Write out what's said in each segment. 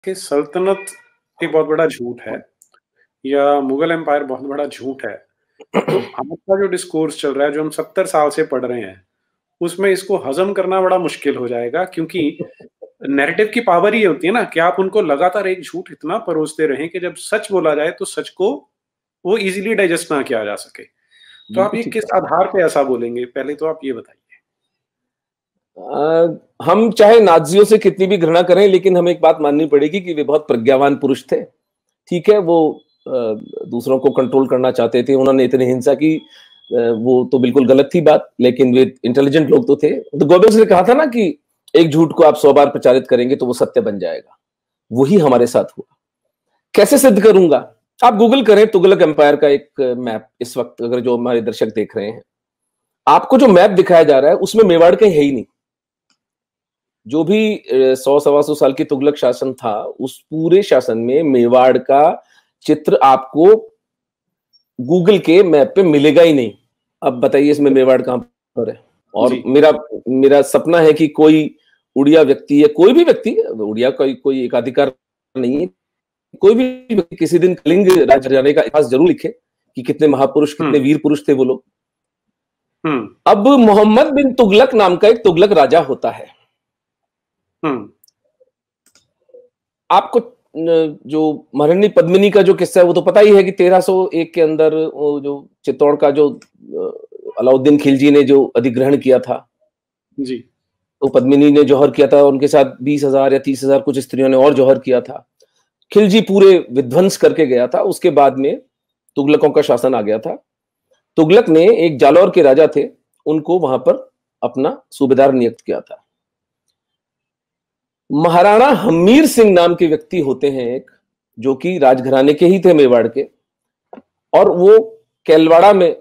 कि सल्तनत एक बहुत बड़ा झूठ है या मुगल एम्पायर बहुत बड़ा झूठ है, तो आपका जो डिस्कोर्स चल रहा है, जो हम 70 साल से पढ़ रहे हैं, उसमें इसको हज़म करना बड़ा मुश्किल हो जाएगा क्योंकि नैरेटिव की पावर ये होती है ना कि आप उनको लगातार एक झूठ इतना परोसते रहें कि जब सच बोला जाए तो सच को वो ईज़िली डाइजेस्ट ना किया जा सके। तो आप बिल्कुल ये ठीक किस कहा। आधार पे ऐसा बोलेंगे? पहले तो आप ये बताइए। हम चाहे नाज़ियों से कितनी भी घृणा करें, लेकिन हमें एक बात माननी पड़ेगी कि वे बहुत प्रज्ञावान पुरुष थे। ठीक है, वो दूसरों को कंट्रोल करना चाहते थे, उन्होंने इतनी हिंसा की, वो तो बिल्कुल गलत थी बात, लेकिन वे इंटेलिजेंट लोग तो थे। तो गोबल्स ने कहा था ना कि एक झूठ को आप 100 बार प्रचारित करेंगे तो वो सत्य बन जाएगा। वही हमारे साथ हुआ। कैसे सिद्ध करूंगा? आप गूगल करें तुगलक एम्पायर का एक मैप, इस वक्त अगर जो हमारे दर्शक देख रहे हैं, आपको जो मैप दिखाया जा रहा है उसमें मेवाड़ कहीं है ही नहीं। जो भी 100 सवा 100 साल की तुगलक शासन था, उस पूरे शासन में मेवाड़ का चित्र आपको गूगल के मैप पे मिलेगा ही नहीं। अब बताइए इसमें मेवाड़ कहां पर है? और जी। मेरा सपना है कि कोई उड़िया व्यक्ति या कोई भी व्यक्ति, उड़िया का कोई एकाधिकार नहीं है, कोई भी व्यक्ति किसी दिन कलिंग राज्य जाने का इतिहास जरूर लिखे कि कितने महापुरुष, कितने वीर पुरुष थे वो लोग। अब मोहम्मद बिन तुगलक नाम का एक तुगलक राजा होता है। आपको जो महारानी पद्मिनी का जो किस्सा है वो तो पता ही है कि 1301 के अंदर वो जो चित्तौड़ का जो अलाउद्दीन खिलजी ने जो अधिग्रहण किया था, जी। तो पद्मिनी ने जौहर किया था, उनके साथ 20,000 या 30,000 कुछ स्त्रियों ने और जौहर किया था। खिलजी पूरे विध्वंस करके गया था। उसके बाद में तुगलकों का शासन आ गया था। तुगलक ने एक जालौर के राजा थे, उनको वहां पर अपना सूबेदार नियुक्त किया था। महाराणा हमीर सिंह नाम के व्यक्ति होते हैं एक, जो कि राजघराने के ही थे मेवाड़ के, और वो कैलवाड़ा में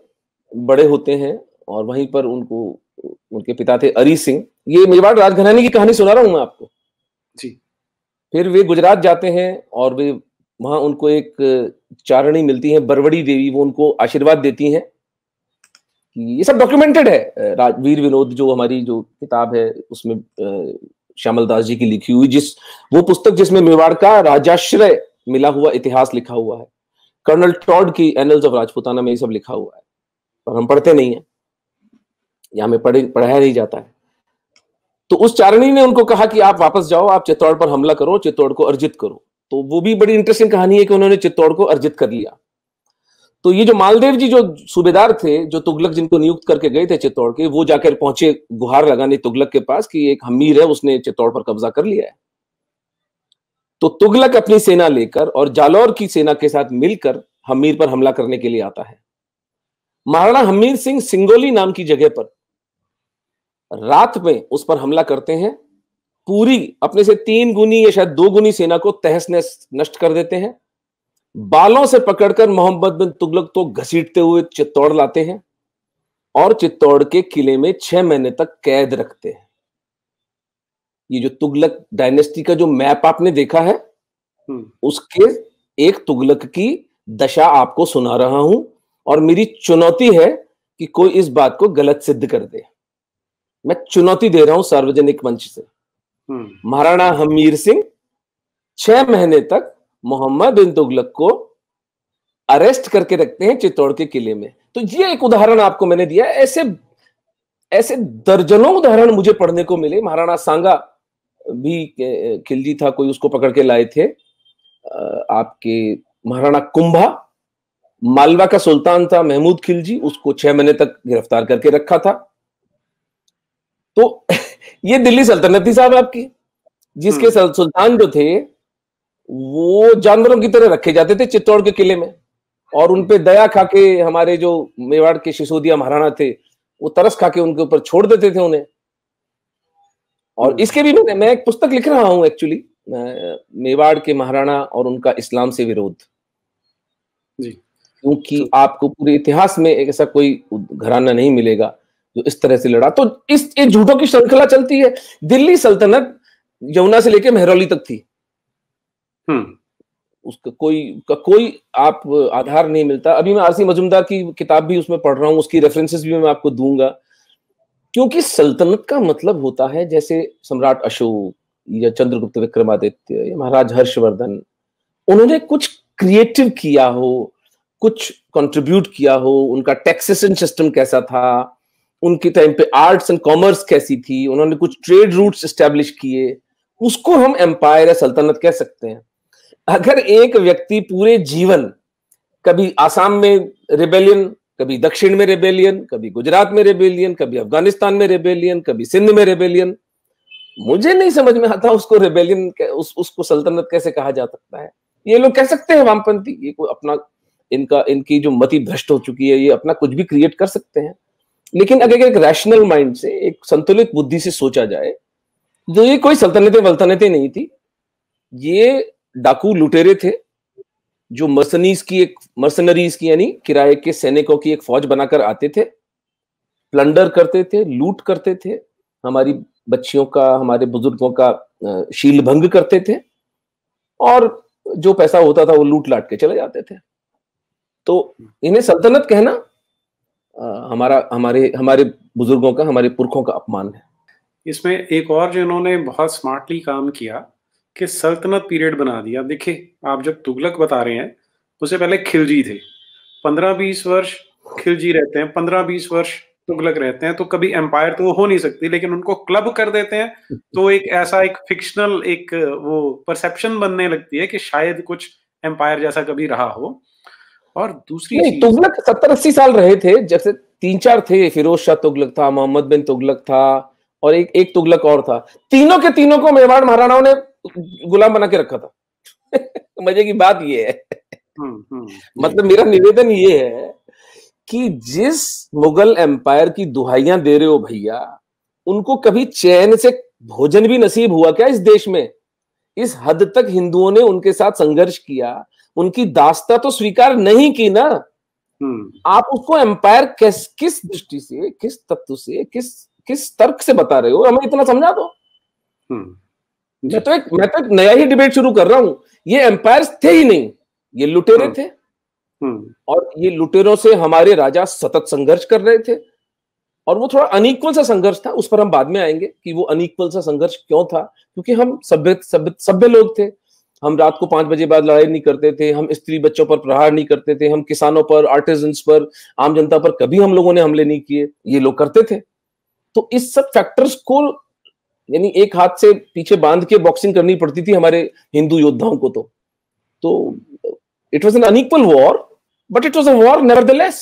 बड़े होते हैं और वहीं पर उनके पिता थे अरी सिंह। ये मेवाड़ राजघराने की कहानी सुना रहा हूं मैं आपको। जी। फिर वे गुजरात जाते हैं और वे वहां उनको एक चारणी मिलती है, बरवड़ी देवी, वो उनको आशीर्वाद देती हैं। ये सब डॉक्यूमेंटेड है। वीर विनोद जो हमारी जो किताब है उसमें श्यामल दास जी की लिखी हुई, वो पुस्तक जिसमें मेवाड़ का राजाश्रय मिला हुआ इतिहास लिखा हुआ है। कर्नल टॉड की एनल्स ऑफ राजपूताना में ये सब लिखा हुआ है, और हम पढ़ते नहीं है, या हमें पढ़ाया नहीं जाता है। तो उस चारणी ने उनको कहा कि आप वापस जाओ, आप चित्तौड़ पर हमला करो, चित्तौड़ को अर्जित करो। तो वो भी बड़ी इंटरेस्टिंग कहानी है कि उन्होंने चित्तौड़ को अर्जित कर लिया। तो ये जो मालदेव जी जो सूबेदार थे, जो तुगलक जिनको नियुक्त करके गए थे चित्तौड़ के, वो जाकर पहुंचे गुहार लगाने तुगलक के पास कि एक हमीर है, उसने चित्तौड़ पर कब्जा कर लिया है। तो तुगलक अपनी सेना लेकर और जालौर की सेना के साथ मिलकर हमीर पर हमला करने के लिए आता है। महाराणा हमीर सिंह सिंगोली नाम की जगह पर रात में उस पर हमला करते हैं। पूरी अपने से 3 गुनी या शायद 2 गुनी सेना को तहस नहस नष्ट कर देते हैं। बालों से पकड़कर मोहम्मद बिन तुगलक तो घसीटते हुए चित्तौड़ लाते हैं और चित्तौड़ के किले में 6 महीने तक कैद रखते हैं। ये जो तुगलक डायनेस्टी का जो मैप आपने देखा है, उसके एक तुगलक की दशा आपको सुना रहा हूं, और मेरी चुनौती है कि कोई इस बात को गलत सिद्ध कर दे। मैं चुनौती दे रहा हूं सार्वजनिक मंच से। महाराणा हमीर सिंह 6 महीने तक मोहम्मद बिन तुगलक को अरेस्ट करके रखते हैं चित्तौड़ के किले में। तो ये एक उदाहरण आपको मैंने दिया। ऐसे दर्जनों उदाहरण मुझे पढ़ने को मिले। महाराणा सांगा भी खिलजी था, कोई उसको पकड़ के लाए थे। आपके महाराणा कुंभा, मालवा का सुल्तान था महमूद खिलजी, उसको 6 महीने तक गिरफ्तार करके रखा था। तो ये दिल्ली सल्तनत थी साहब आपकी, जिसके सुल्तान जो थे वो जानवरों की तरह रखे जाते थे चित्तौड़ के किले में, और उनपे दया खाके हमारे जो मेवाड़ के सिसोदिया महाराणा थे वो तरस खाके उनके ऊपर छोड़ देते थे उन्हें। और इसके भी मैं एक पुस्तक लिख रहा हूं एक्चुअली, मेवाड़ के महाराणा और उनका इस्लाम से विरोध। जी। क्योंकि आपको पूरे इतिहास में एक ऐसा कोई घराना नहीं मिलेगा जो इस तरह से लड़ा। तो इस झूठों की श्रृंखला चलती है। दिल्ली सल्तनत यमुना से लेकर मेहरौली तक थी। उसका कोई आप आधार नहीं मिलता। अभी मैं आरसी मजूमदार की किताब भी उसमें पढ़ रहा हूं, उसकी रेफरेंसेस भी मैं आपको दूंगा। क्योंकि सल्तनत का मतलब होता है जैसे सम्राट अशोक, या चंद्रगुप्त विक्रमादित्य या महाराज हर्षवर्धन, उन्होंने कुछ क्रिएटिव किया हो, कुछ कंट्रीब्यूट किया हो, उनका टैक्सेशन सिस्टम कैसा था, उनके टाइम पे आर्ट्स एंड कॉमर्स कैसी थी, उन्होंने कुछ ट्रेड रूट्स एस्टेब्लिश किए, उसको हम एम्पायर या सल्तनत कह सकते हैं। अगर एक व्यक्ति पूरे जीवन कभी आसाम में रिबेलियन, कभी दक्षिण में रिबेलियन, कभी गुजरात में रिबेलियन, कभी अफगानिस्तान में रिबेलियन, कभी सिंध में रिबेलियन, मुझे नहीं समझ में आता उसको रिबेलियन, उसको सल्तनत कैसे कहा जा सकता है। ये लोग कह सकते हैं वामपंथी, ये कोई अपना इनकी जो मति भ्रष्ट हो चुकी है, ये अपना कुछ भी क्रिएट कर सकते हैं। लेकिन अगर एक रैशनल माइंड से, एक संतुलित बुद्धि से सोचा जाए, तो ये कोई सल्तनतें वल्तनतें नहीं थी, ये डाकू लुटेरे थे जो मर्सनरीज की यानी किराए के सैनिकों की एक फौज बनाकर आते थे, प्लंडर करते थे, लूट करते थे, हमारी बच्चियों का, हमारे बुजुर्गों का शील भंग करते थे, और जो पैसा होता था वो लूट लाट के चले जाते थे। तो इन्हें सल्तनत कहना हमारे बुजुर्गों का, हमारे पुरखों का अपमान है। इसमें एक और जो इन्होंने बहुत स्मार्टली काम किया कि सल्तनत पीरियड बना दिया। देखिए, आप जब तुगलक बता रहे हैं, उससे पहले खिलजी थे, 15-20 वर्ष खिलजी रहते हैं, 15-20 वर्ष तुगलक रहते हैं, तो कभी एम्पायर तो हो नहीं सकती, लेकिन उनको क्लब कर देते हैं, तो एक ऐसा एक फिक्शनल एक वो परसेप्शन बनने लगती है कि शायद कुछ एम्पायर जैसा कभी रहा हो। और दूसरी नहीं, तुगलक 70-80 साल रहे थे, जैसे 3-4 थे, फिरोज शाह तुगलक था, मोहम्मद बिन तुगलक था, और एक तुगलक और था। तीनों के तीनों को मेवाड़ महाराणाओं ने गुलाम बना के रखा था। मजे की बात ये है। मतलब मेरा निवेदन ये है कि जिस मुगल एम्पायर की दुहाइयां दे रहे हो भैया, उनको कभी चैन से भोजन भी नसीब हुआ क्या इस देश में? इस हद तक हिंदुओं ने उनके साथ संघर्ष किया, उनकी दास्ता तो स्वीकार नहीं की ना। आप उसको एम्पायर किस दृष्टि से, किस तत्व से, किस तर्क से बता रहे हो? हमें इतना समझा दो। मैं तो एक नया ही डिबेट शुरू कर रहा हूं। ये एम्पायर्स थे ही नहीं, ये लुटेरे थे, और ये लुटेरों से हमारे राजा सतत संघर्ष कर रहे थे, और वो थोड़ा अनइक्वल सा संघर्ष था। उस पर हम बाद में आएंगे कि वो अनइक्वल सा संघर्ष क्यों था, क्योंकि हम सभ्य लोग थे। हम रात को 5 बजे बाद लड़ाई नहीं करते थे, हम स्त्री बच्चों पर प्रहार नहीं करते थे, हम किसानों पर, आर्टिजन्स पर, आम जनता पर कभी हम लोगों ने हमले नहीं किए, ये लोग करते थे। तो इस सब फैक्टर्स को यानी एक हाथ से पीछे बांध के बॉक्सिंग करनी पड़ती थी हमारे हिंदू योद्धाओं को। तो it was an unequal war, but it was a war nevertheless.